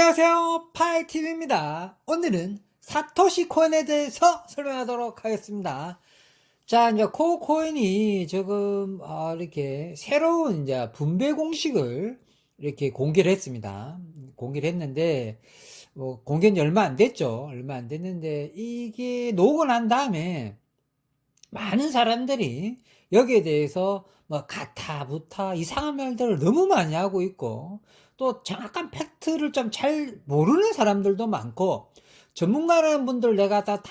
안녕하세요, 파이팀입니다. 오늘은 사토시 코인에 대해서 설명하도록 하겠습니다. 자, 이제 코인이 지금 이렇게 새로운 이제 분배 공식을 이렇게 공개를 했습니다. 공개를 했는데 공개한 지 얼마 안 됐죠. 얼마 안 됐는데 이게 나오고 난 다음에 많은 사람들이 여기에 대해서 뭐 가타 부타 이상한 말들을 너무 많이 하고 있고, 또 정확한 팩트를 좀 잘 모르는 사람들도 많고, 전문가라는 분들 내가 다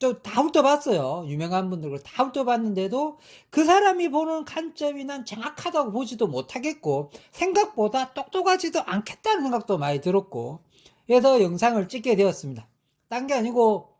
훑어봤어요. 유명한 분들 다 훑어봤는데도 그 사람이 보는 관점이 난 정확하다고 보지도 못하겠고, 생각보다 똑똑하지도 않겠다는 생각도 많이 들었고, 그래서 영상을 찍게 되었습니다. 딴 게 아니고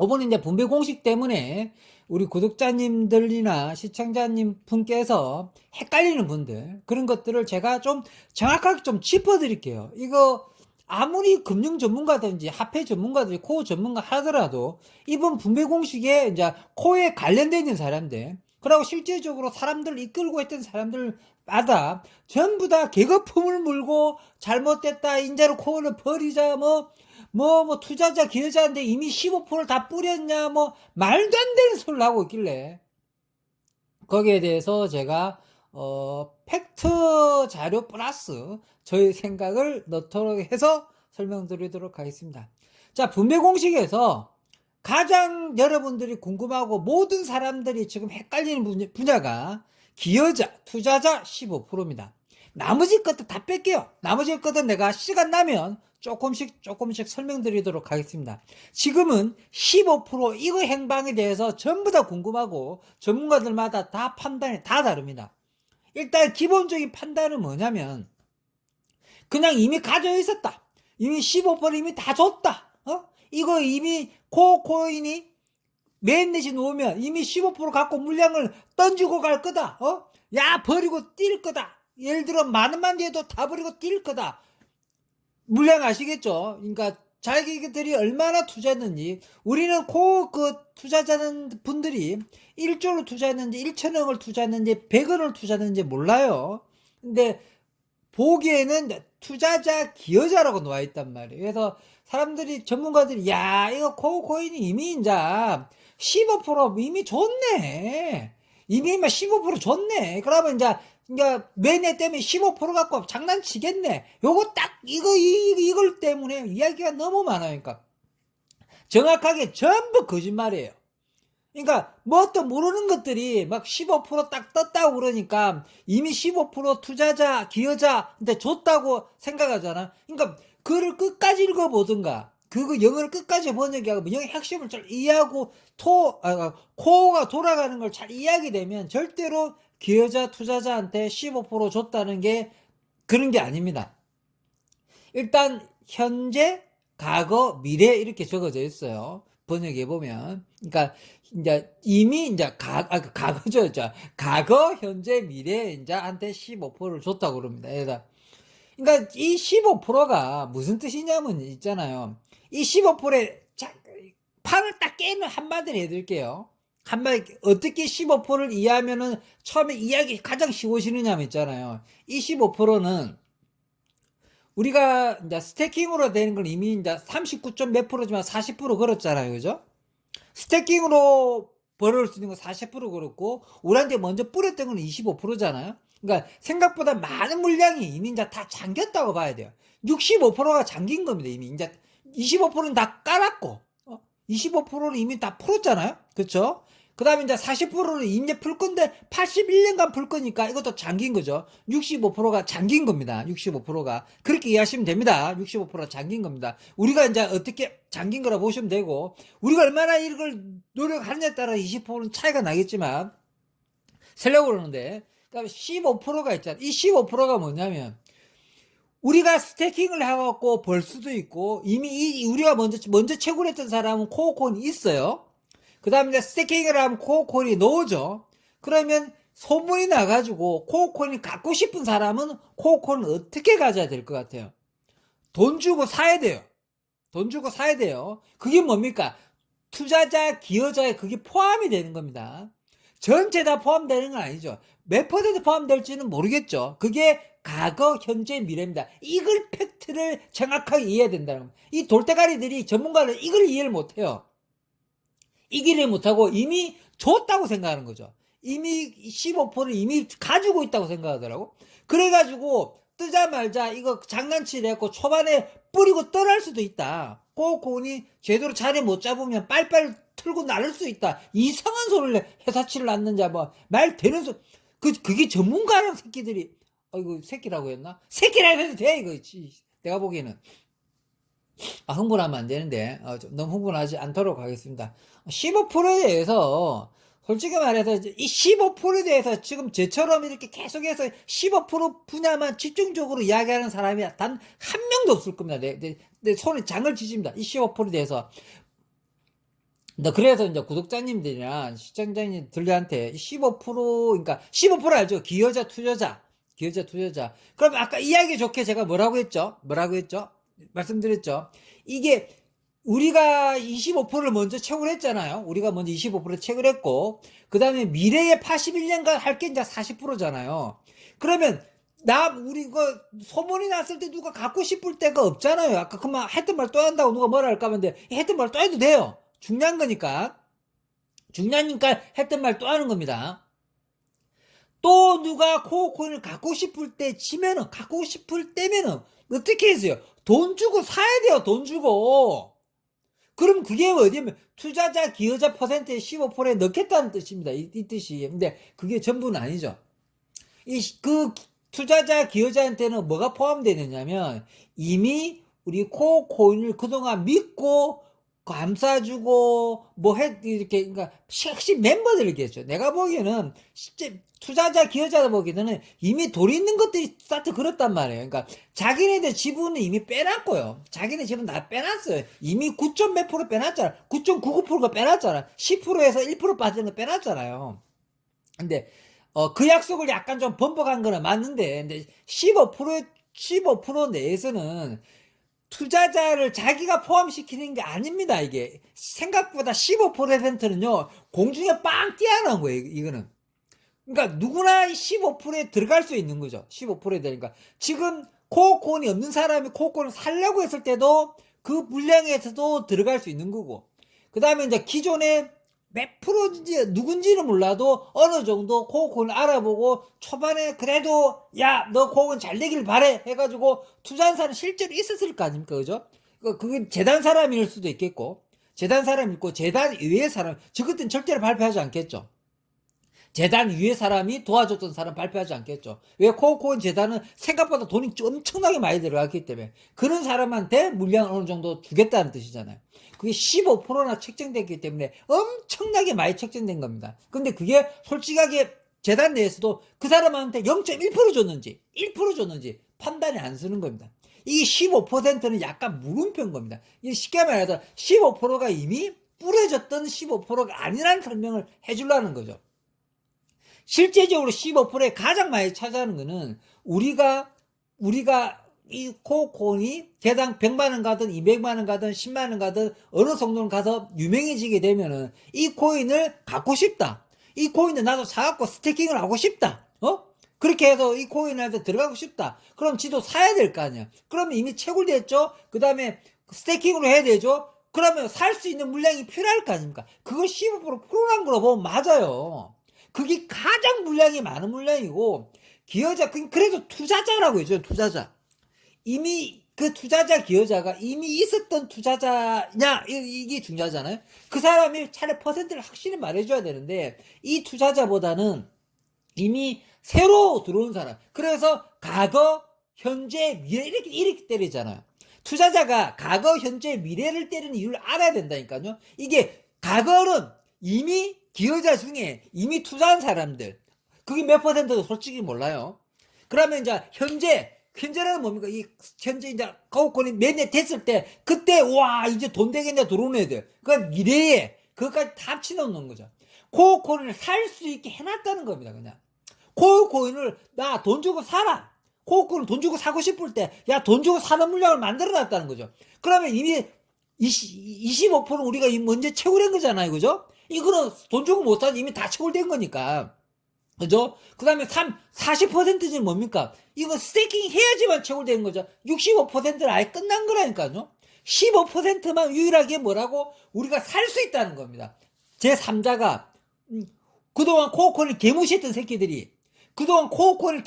이번에 이제 분배 공식 때문에 우리 구독자님들이나 시청자님 분께서 헷갈리는 분들, 그런 것들을 제가 좀 정확하게 좀 짚어드릴게요. 이거 아무리 금융 전문가든지 화폐 전문가든지 코어 전문가 하더라도 이번 분배 공식에 이제 코어에 관련되어 있는 사람들, 그리고 실질적으로 사람들을 이끌고 있던 사람들마다 전부 다 계급품을 물고 잘못됐다, 인자로 코어를 버리자, 투자자, 기여자인데 이미 15%를 다 뿌렸냐, 말도 안 되는 소리를 하고 있길래, 거기에 대해서 제가, 팩트 자료 플러스 저희 생각을 넣도록 해서 설명드리도록 하겠습니다. 자, 분배 공식에서 가장 여러분들이 궁금하고 모든 사람들이 지금 헷갈리는 분야가 기여자, 투자자 15%입니다. 나머지 것도 다 뺄게요. 나머지 것은 내가 시간 나면 조금씩 설명드리도록 하겠습니다. 지금은 15% 이거 행방에 대해서 전부 다 궁금하고 전문가들마다 다 판단이 다 다릅니다. 일단 기본적인 판단은 뭐냐면, 그냥 이미 가져 있었다, 이미 15% 이미 다 줬다, 이거 이미 코인이 메인넷이 놓으면 이미 15% 갖고 물량을 던지고 갈 거다, 야 버리고 뛸 거다, 예를 들어 10,000만 뒤에도 다 버리고 뛸 거다, 물량 아시겠죠? 그러니까 자기들이 얼마나 투자했는지, 우리는 투자자는 분들이 1조를 투자했는지 1천억을 투자했는지 100원을 투자했는지 몰라요. 근데 보기에는 투자자 기여자라고 나와 있단 말이에요. 그래서 사람들이, 전문가들이, 야 이거 코인이 이미 이제 15% 이미 줬네, 이미 15% 줬네, 그러면 이제 매내 때문에 15% 갖고 장난치겠네, 요거 딱 이걸 때문에 이야기가 너무 많으니까 정확하게 전부 거짓말이에요. 그러니까 또 모르는 것들이 막 15%딱 떴다고 그러니까 이미 15% 투자자 기여자한테 줬다고 생각하잖아. 그러니까 그를 끝까지 읽어보든가, 그거 영어를 끝까지 번역하고 영어 핵심을 잘 이해하고 코어가 돌아가는 걸 잘 이해하게 되면 절대로 기여자 투자자한테 15% 줬다는 게 그런 게 아닙니다. 일단 현재, 과거, 미래 이렇게 적어져 있어요. 번역해 보면. 그러니까 이제 이미 이제 과거죠. 과거, 현재, 미래 이제한테 15%를 줬다고 그럽니다. 그러니까 이 15%가 무슨 뜻이냐면 있잖아요. 이 15%에 판을 딱 깨는 한마디를 해드릴게요. 어떻게 15%를 이해하면은 처음에 이해하기 가장 쉬워지느냐면 있잖아요. 이 15%는 우리가 이제 스태킹으로 되는 걸 이미 이제 39점 몇 프로지만 40% 걸었잖아요. 그죠? 스태킹으로 벌을 수 있는 건 40% 걸었고, 우리한테 먼저 뿌렸던 건 25%잖아요. 그러니까 생각보다 많은 물량이 이미 이제 다 잠겼다고 봐야 돼요. 65%가 잠긴 겁니다. 이미 이제 25%는 다 깔았고, 25%는 이미 다 풀었잖아요. 그렇죠? 그 다음에 이제 40%는 이제 풀 건데 81년간 풀 거니까 이것도 잠긴 거죠. 65%가 잠긴 겁니다. 65%가. 그렇게 이해하시면 됩니다. 65%가 잠긴 겁니다. 우리가 이제 어떻게 잠긴 거라 보시면 되고, 우리가 얼마나 이걸 노력하느냐에 따라 20%는 차이가 나겠지만, 세려고 그러는데, 그다음에 15%가 있잖아. 이 15%가 뭐냐면, 우리가 스태킹을 해갖고 벌 수도 있고, 이미 우리가 먼저 채굴 했던 사람은 코어코인이 있어요. 그 다음에 이제 스태킹을 하면 코어코인이 나오죠. 그러면 소문이 나가지고 코어코인이 갖고 싶은 사람은 코어코인을 어떻게 가져야 될 것 같아요? 돈 주고 사야 돼요. 돈 주고 사야 돼요. 그게 뭡니까? 투자자, 기여자에 그게 포함이 되는 겁니다. 전체 다 포함되는 건 아니죠. 몇 퍼센트 포함될지는 모르겠죠. 그게 과거, 현재, 미래입니다. 이걸 팩트를 정확하게 이해해야 된다는 겁니다. 이 돌대가리들이 전문가는 이걸 이해를 못해요. 이기를 못하고 이미 줬다고 생각하는 거죠. 이미 15%를 이미 가지고 있다고 생각하더라고. 그래가지고 뜨자마자 이거 장난치려 했고 초반에 뿌리고 떠날 수도 있다. 코코니 제대로 자리 못 잡으면 빨빨 틀고 나를 수 있다. 이상한 소리를 회사치를 낳는자 뭐 말 되는 소 그게 전문가랑 새끼들이 이거 새끼라고 했나? 새끼라고 해도 돼 이거 내가 보기에는. 흥분하면 안 되는데 너무 흥분하지 않도록 하겠습니다. 15%에 대해서 솔직히 말해서 이 15%에 대해서 지금 저처럼 이렇게 계속해서 15% 분야만 집중적으로 이야기하는 사람이 단 한 명도 없을 겁니다. 내 손에 장을 쥐집니다. 이 15%에 대해서. 그래서 이제 구독자님들이나 시청자님들한테 15% 그러니까 15% 알죠? 기여자 투자자. 그럼 아까 이야기 좋게 제가 뭐라고 했죠? 말씀드렸죠. 이게 우리가 25%를 먼저 채굴 했잖아요. 우리가 먼저 25% 채굴 했고 그 다음에 미래의 81년간 할 게 이제 40%잖아요. 그러면 우리가 소문이 났을 때 누가 갖고 싶을 때가 없잖아요. 아까 그만 했던 말 또 한다고 누가 뭐라 할까 하는데 했던 말 또 해도 돼요. 중요한 거니까 했던 말 또 하는 겁니다. 또 누가 코어코인을 갖고 싶을 때면은 어떻게 했어요? 돈 주고 사야 돼요. 돈 주고. 그럼 그게 어디면 투자자 기여자 퍼센트의 15%에 넣겠다는 뜻입니다. 이 뜻이. 근데 그게 전부는 아니죠. 그 투자자 기여자한테는 뭐가 포함되느냐면 이미 우리 코어코인을 그동안 믿고 감싸주고 이렇게 그러니까 핵심 멤버들이겠죠. 내가 보기에는 실제 투자자 기여자다 보기에는 이미 돈 있는 것들이 스타트 그렇단 말이에요. 그러니까 자기네들 지분은 이미 빼놨고요. 자기네 지분 다 빼놨어요. 이미 9. 몇 프로 빼놨잖아. 9.99%가 빼놨잖아. 10%에서 1% 빠지는 거 빼놨잖아요. 근데 그 약속을 약간 좀 번복한 거는 맞는데 근데 15% 내에서는 투자자를 자기가 포함시키는 게 아닙니다. 이게 생각보다 15%는요 공중에 빵 뛰어난 거예요. 이거는. 그러니까 누구나 15%에 들어갈 수 있는 거죠. 15%에 되니까 지금 코어코인이 없는 사람이 코어코인을 살려고 했을 때도 그 물량에서도 들어갈 수 있는 거고 그 다음에 이제 기존에 몇 프로인지 누군지는 몰라도 어느 정도 코어코인을 알아보고 초반에 그래도 야 너 코어코인 잘 되길 바래 해가지고 투자한 사람 실제로 있었을 거 아닙니까? 그죠? 그게 재단 사람일 수도 있겠고 재단 사람 있고 재단 이외의 사람 저 그때는 절대로 발표하지 않겠죠. 재단 위에 사람이 도와줬던 사람 발표하지 않겠죠. 왜? 코어코인 재단은 생각보다 돈이 엄청나게 많이 들어갔기 때문에 그런 사람한테 물량을 어느 정도 주겠다는 뜻이잖아요. 그게 15%나 책정됐기 때문에 엄청나게 많이 책정된 겁니다. 근데 그게 솔직하게 재단 내에서도 그 사람한테 0.1% 줬는지 1% 줬는지 판단이 안 서는 겁니다. 이 15%는 약간 물음표인 겁니다. 쉽게 말해서 15%가 이미 뿌려졌던 15%가 아니라는 설명을 해주려는 거죠. 실제적으로 15%에 가장 많이 차지하는 거는 우리가 이 코어코인이 개당 100만원 가든 200만원 가든 10만원 가든 어느 정도는 가서 유명해지게 되면은 이 코인을 갖고 싶다. 이 코인을 나도 사갖고 스테이킹을 하고 싶다. 그렇게 해서 이 코인한테 들어가고 싶다. 그럼 지도 사야 될 거 아니야. 그러면 이미 채굴됐죠? 그 다음에 스테이킹으로 해야 되죠? 그러면 살 수 있는 물량이 필요할 거 아닙니까? 그걸 15% 풀어난 거로 보면 맞아요. 그게 가장 물량이 많은 물량이고 기여자 그래도 투자자라고 해줘요. 투자자. 이미 그 투자자 기여자가 이미 있었던 투자자냐 이게 중요하잖아요. 그 사람이 차라리 퍼센트를 확실히 말해줘야 되는데 이 투자자보다는 이미 새로 들어온 사람. 그래서 과거 현재 미래 이렇게 때리잖아요. 투자자가 과거 현재 미래를 때리는 이유를 알아야 된다니까요. 이게 과거는 이미 기여자 중에 이미 투자한 사람들 그게 몇 퍼센트도 솔직히 몰라요. 그러면 이제 현재는 뭡니까? 이 현재 이제 코어코인이 몇 년 됐을 때 그때 와 이제 돈 되겠냐 들어오는 애들 그러니까 미래에 그것까지 다 합쳐놓는 거죠. 코어코인을 살 수 있게 해놨다는 겁니다. 그냥 코어코인을 나 돈 주고 사라. 코어코인을 돈 주고 사고 싶을 때 야 돈 주고 사는 물량을 만들어놨다는 거죠. 그러면 이미 25% 우리가 먼저 채굴한 거잖아요. 그죠? 이거는 돈 주고 못 사지 이미 다 채굴된 거니까 그죠? 그 다음에 40%는 뭡니까? 이거 스테이킹 해야지만 채굴되는 거죠. 65%는 아예 끝난 거라니까요. 15%만 유일하게 뭐라고? 우리가 살 수 있다는 겁니다. 제3자가, 그동안 코어콘을 개무시했던 새끼들이, 코어콘을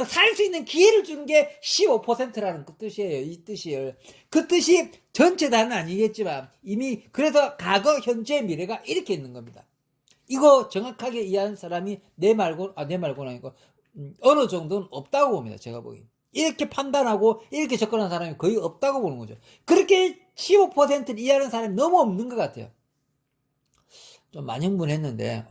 살 수 있는 기회를 주는 게 15%라는 그 뜻이에요. 이 뜻이에요. 그 뜻이 전체 다는 아니겠지만, 이미, 그래서 과거, 현재, 미래가 이렇게 있는 겁니다. 이거 정확하게 이해하는 사람이 내 말고는 아니고 어느 정도는 없다고 봅니다. 제가 보기엔. 이렇게 판단하고 이렇게 접근하는 사람이 거의 없다고 보는 거죠. 그렇게 15%를 이해하는 사람이 너무 없는 것 같아요. 좀 많이 흥분했는데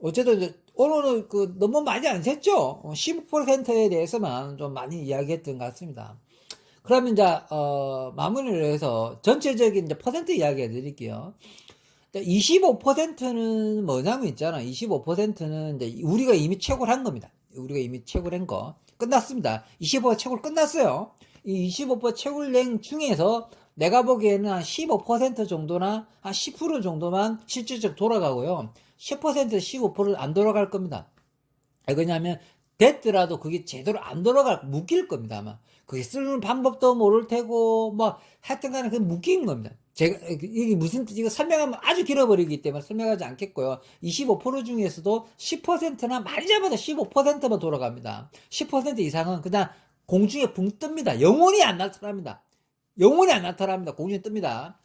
어쨌든 오늘은 너무 많이 안 샜죠. 15%에 대해서만 좀 많이 이야기했던 것 같습니다. 그러면 이제 마무리를 해서 전체적인 이제 퍼센트 이야기 해드릴게요. 25%는 뭐냐면 있잖아. 25%는 이제 우리가 이미 채굴 한 겁니다. 우리가 이미 채굴 한 거. 끝났습니다. 25% 채굴 끝났어요. 이 25% 채굴랭 중에서 내가 보기에는 한 15% 정도나 한 10% 정도만 실질적 돌아가고요. 10% 15%는 안 돌아갈 겁니다. 왜냐하면 됐더라도 그게 제대로 안 묶일 겁니다. 아마. 그게 쓰는 방법도 모를 테고, 뭐, 하여튼 간에 그 묶인 겁니다. 이게 무슨 뜻, 이거 설명하면 아주 길어버리기 때문에 설명하지 않겠고요. 25% 중에서도 10%나 많이 잡아도 15%만 돌아갑니다. 10% 이상은 그냥 공중에 붕 뜹니다. 영원히 안 나타납니다. 공중에 뜹니다.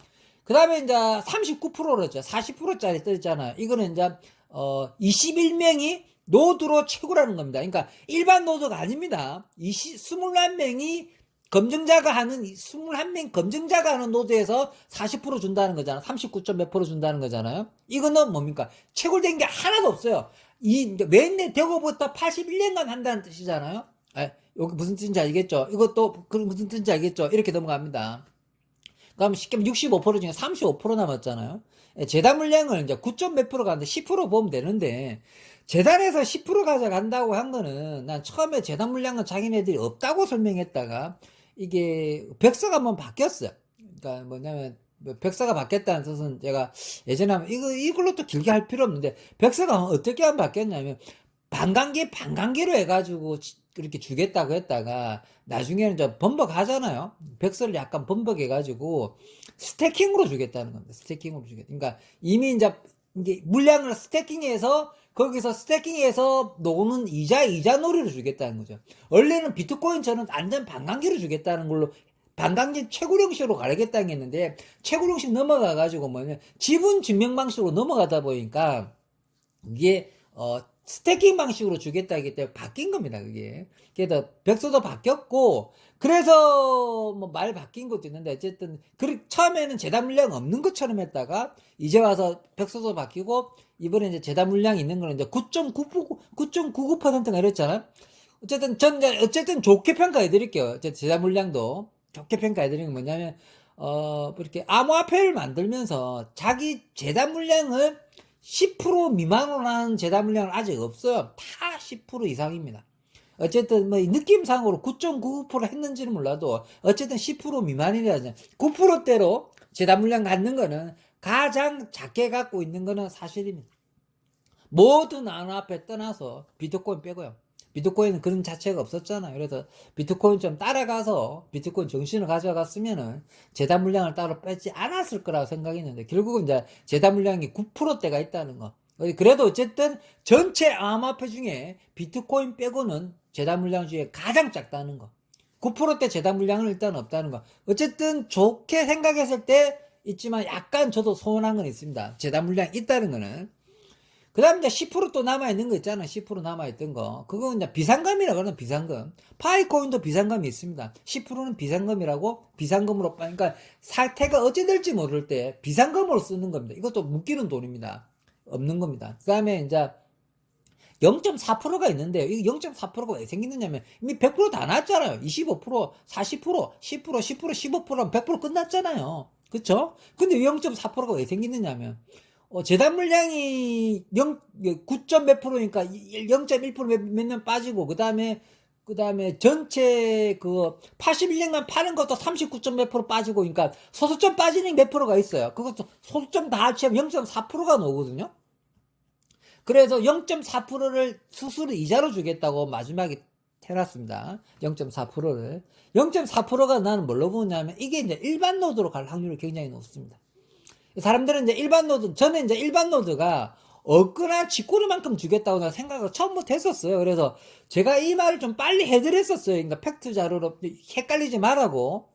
그 다음에 이제 39%였죠. 40%짜리 떠있잖아요. 이거는 이제, 21명이 노드로 채굴하는 겁니다. 그러니까 일반 노드가 아닙니다. 21명이 검증자가 하는 21명 검증자가 하는 노드에서 40% 준다는 거잖아. 39점 몇 프로 준다는 거잖아요. 이거는 뭡니까? 채굴된 게 하나도 없어요. 맨날 대고부터 81년간 한다는 뜻이잖아요. 여기 무슨 뜻인지 알겠죠? 이것도 무슨 뜻인지 알겠죠? 이렇게 넘어갑니다. 그럼 쉽게 65% 중에 35% 남았잖아요. 재단 물량을 이제 9점 몇 프로 가는데 10% 보면 되는데 재단에서 10% 가져간다고 한 거는 난 처음에 재단 물량은 자기네들이 없다고 설명했다가 이게 벽사가 한번 바뀌었어요. 그러니까 뭐냐면 벽사가 바뀌었다는 뜻은 제가 예전에 하면 이걸로 또 길게 할 필요 없는데 벽사가 어떻게 하면 바뀌었냐면 반감기로 해가지고 그렇게 주겠다고 했다가 나중에는 저 범벅하잖아요. 벽서를 약간 범벅해가지고 스태킹으로 주겠다는 겁니다. 스태킹으로 주겠다. 그러니까 이미 이제 물량을 스태킹해서 거기서 스태킹해서 노는 이자 놀이를 주겠다는 거죠. 원래는 비트코인처럼 완전 반감기로 주겠다는 걸로 반감기 채굴형식으로 가르겠다는 게 있는데 채굴형식 넘어가가지고 뭐냐 지분 증명 방식으로 넘어가다 보니까 이게 스태킹 방식으로 주겠다기 때문에 바뀐 겁니다, 그게. 그래서 벽서도 바뀌었고, 그래서 뭐 말 바뀐 것도 있는데, 어쨌든, 처음에는 재단 물량 없는 것처럼 했다가, 이제 와서 벽서도 바뀌고, 이번에 이제 재단 물량이 있는 거는 이제 9.99%가 이랬잖아요. 어쨌든 좋게 평가해 드릴게요. 재단 물량도. 좋게 평가해 드리는 게 뭐냐면, 이렇게 암호화폐를 만들면서 자기 재단 물량을 10% 미만으로 하는 재단 물량은 아직 없어요. 다 10% 이상입니다. 어쨌든 뭐 느낌상으로 9.99% 했는지는 몰라도 어쨌든 10% 미만이라잖아요. 9%대로 재단 물량 갖는 거는 가장 작게 갖고 있는 거는 사실입니다. 모든 암호화폐 떠나서 비트코인 빼고요. 비트코인은 그런 자체가 없었잖아요. 그래서 비트코인 좀 따라가서 비트코인 정신을 가져갔으면은 재단 물량을 따로 빼지 않았을 거라고 생각했는데 결국은 이제 재단 물량이 9%대가 있다는 거. 그래도 어쨌든 전체 암호화폐 중에 비트코인 빼고는 재단 물량 중에 가장 작다는 거. 9%대 재단 물량은 일단 없다는 거. 어쨌든 좋게 생각했을 때 있지만 약간 저도 서운한 건 있습니다. 재단 물량 있다는 거는. 그 다음 이제 10%또 남아있는 거 있잖아. 10% 남아있던 거. 그건 이제 비상금이라 그러는 비상금. 파이코인도 비상금이 있습니다. 10%는 비상금이라고 비상금으로, 그러니까 사태가 어찌 될지 모를 때 비상금으로 쓰는 겁니다. 이것도 묶이는 돈입니다. 없는 겁니다. 그 다음에 이제 0.4%가 있는데, 이 0.4%가 왜 생기느냐면, 이미 100%다 나왔잖아요. 25%, 40%, 10%, 10%, 15%면 100% 끝났잖아요. 그쵸? 근데 0.4%가 왜 생기느냐면, 재단 물량이 9점 몇 프로니까 0.1% 몇 년 빠지고, 그 다음에 전체 81년간 파는 것도 39점 몇 프로 빠지고, 그러니까 소수점 빠지는 몇 프로가 있어요. 그것도 소수점 다 합치면 0.4%가 나오거든요. 그래서 0.4%를 수수료 이자로 주겠다고 마지막에 해놨습니다. 0.4%를. 0.4%가 나는 뭘로 보냐면 이게 이제 일반 노드로 갈 확률이 굉장히 높습니다. 사람들은 이제 일반 노드, 저는 이제 일반 노드가 없거나 쥐꼬리만큼 주겠다고 나 생각을 처음부터 했었어요. 그래서 제가 이 말을 좀 빨리 해드렸었어요. 그러니까 팩트 자료로 헷갈리지 말라고.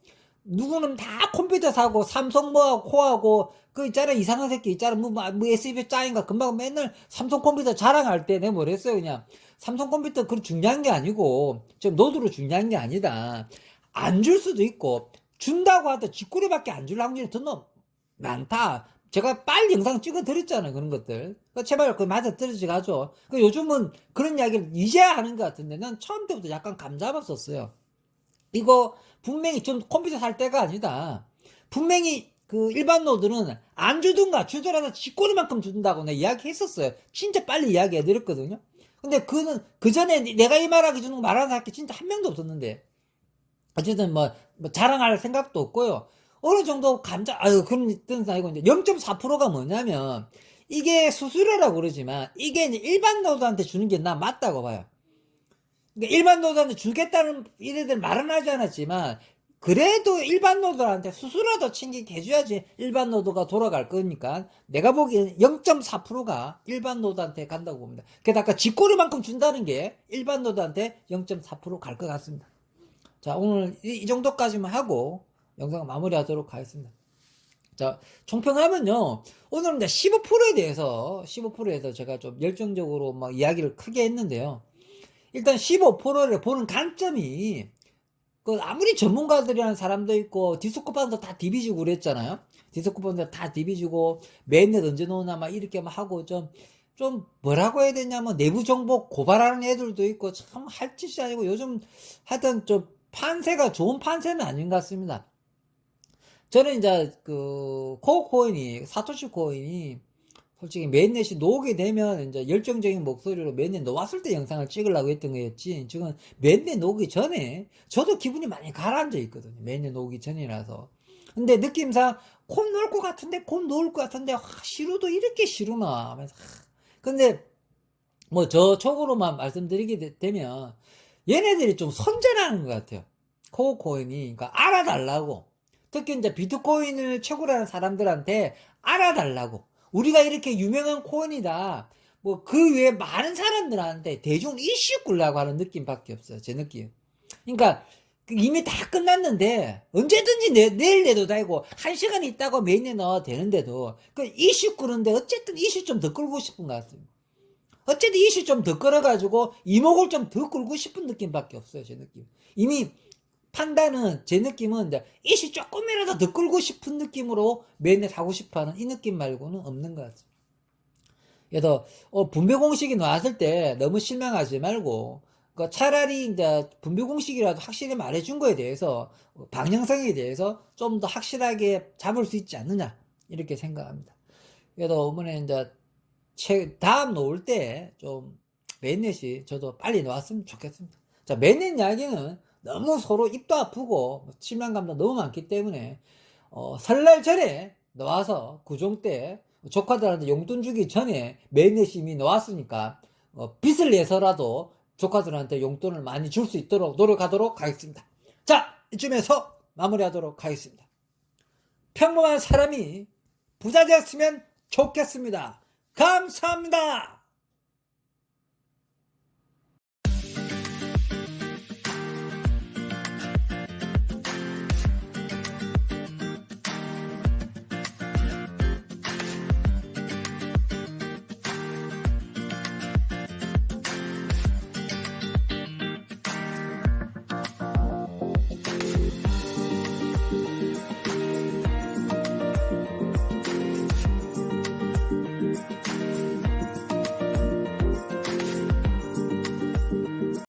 누구는 다 컴퓨터 사고 삼성 뭐하고 코하고 그 있잖아 이상한 새끼 있잖아 뭐 SB 짱인가 금방 맨날 삼성 컴퓨터 자랑할 때 내가 뭐랬어요. 그냥 삼성 컴퓨터 그렇게 중요한 게 아니고 지금 노드로 중요한 게 아니다. 안 줄 수도 있고 준다고 하도 쥐꼬리밖에 안 줄 확률이 더 많다. 제가 빨리 영상 찍어 드렸잖아요. 그런 것들. 제발 그 맞아 떨어지 가죠. 요즘은 그런 이야기를 이제야 하는 것 같은데 난 처음 때부터 약간 감 잡았었어요. 이거 분명히 좀 컴퓨터 살 때가 아니다. 분명히 그 일반 노드는 안 주든가 주더라도 쥐꼬리만큼 준다고 내가 이야기했었어요. 진짜 빨리 이야기해드렸거든요. 근데 그 전에 내가 이 말하기 전에 말하는 사람이 진짜 한 명도 없었는데 어쨌든 뭐 자랑할 생각도 없고요. 어느 정도 그런 뜻은 아니고 이제 0.4%가 뭐냐면 이게 수수료라고 그러지만 이게 이제 일반 노드한테 주는 게 나 맞다고 봐요. 그러니까 일반 노드한테 주겠다는 이래들 말은 하지 않았지만 그래도 일반 노드한테 수수료도 챙기게 해줘야지 일반 노드가 돌아갈 거니까 내가 보기에는 0.4%가 일반 노드한테 간다고 봅니다. 게다가 쥐꼬리만큼 준다는 게 일반 노드한테 0.4%갈 것 같습니다. 자, 오늘 이 정도까지만 하고 영상 마무리하도록 하겠습니다. 자, 총평하면요. 오늘은 이제 15%에 대해서 제가 좀 열정적으로 막 이야기를 크게 했는데요. 일단 15%를 보는 관점이 그 아무리 전문가들이라는 사람도 있고 디스코판도 다 디비지고 그랬잖아요. 디스코판도 다 디비지고 맨넷 언제 놓나 막 이렇게 막 하고 좀 뭐라고 해야 되냐면 내부 정보 고발하는 애들도 있고 참 할 짓이 아니고 요즘 하여튼 좀 판세가 좋은 판세는 아닌 것 같습니다. 저는 이제 그 코어코인이 사토시 코인이 솔직히 맨넷이 놓게 되면 이제 열정적인 목소리로 맨넷 놓았을 때 영상을 찍으려고 했던 거였지. 지금 맨넷 놓기 전에 저도 기분이 많이 가라앉아 있거든요. 맨넷 놓기 전이라서. 근데 느낌상 곧 놓을 것 같은데 시루도 이렇게 시루나 하면서 근데 뭐 저 촉으로만 말씀드리게 되면 얘네들이 좀 선전하는 것 같아요. 코어코인이 그러니까 알아달라고. 특히 이제 비트코인을 최고라는 사람들한테 알아달라고. 우리가 이렇게 유명한 코인이다. 뭐 그 외에 많은 사람들한테 대중 이슈 끌라고 하는 느낌밖에 없어요. 제 느낌. 그러니까 이미 다 끝났는데 언제든지 내일 내도 되고 1시간 있다고 메인에 넣어도 되는데도 그 이슈 끌는데 어쨌든 이슈 좀 더 끌고 싶은 것 같습니다. 어쨌든 이슈 좀 더 끌어가지고 이목을 좀 더 끌고 싶은 느낌밖에 없어요. 제 느낌. 이미 판단은 제 느낌은 이제 이슈 조금이라도 더 끌고 싶은 느낌으로 매일 사고 싶어하는 이 느낌 말고는 없는 것 같습니다. 그래서 분배 공식이 나왔을 때 너무 실망하지 말고 차라리 이제 분배 공식이라도 확실히 말해준 거에 대해서 방향성에 대해서 좀 더 확실하게 잡을 수 있지 않느냐 이렇게 생각합니다. 그래서 이번에 이제 다음 놓을 때 좀 맨넷이 저도 빨리 나왔으면 좋겠습니다. 자, 맨넷 이야기는 너무 서로 입도 아프고 실망감도 너무 많기 때문에 설날 전에 나와서 구종 때 조카들한테 용돈 주기 전에 맨넷이 이미 나왔으니까 빚을 내서라도 조카들한테 용돈을 많이 줄 수 있도록 노력하도록 하겠습니다. 자, 이쯤에서 마무리하도록 하겠습니다. 평범한 사람이 부자 되었으면 좋겠습니다. 감사합니다.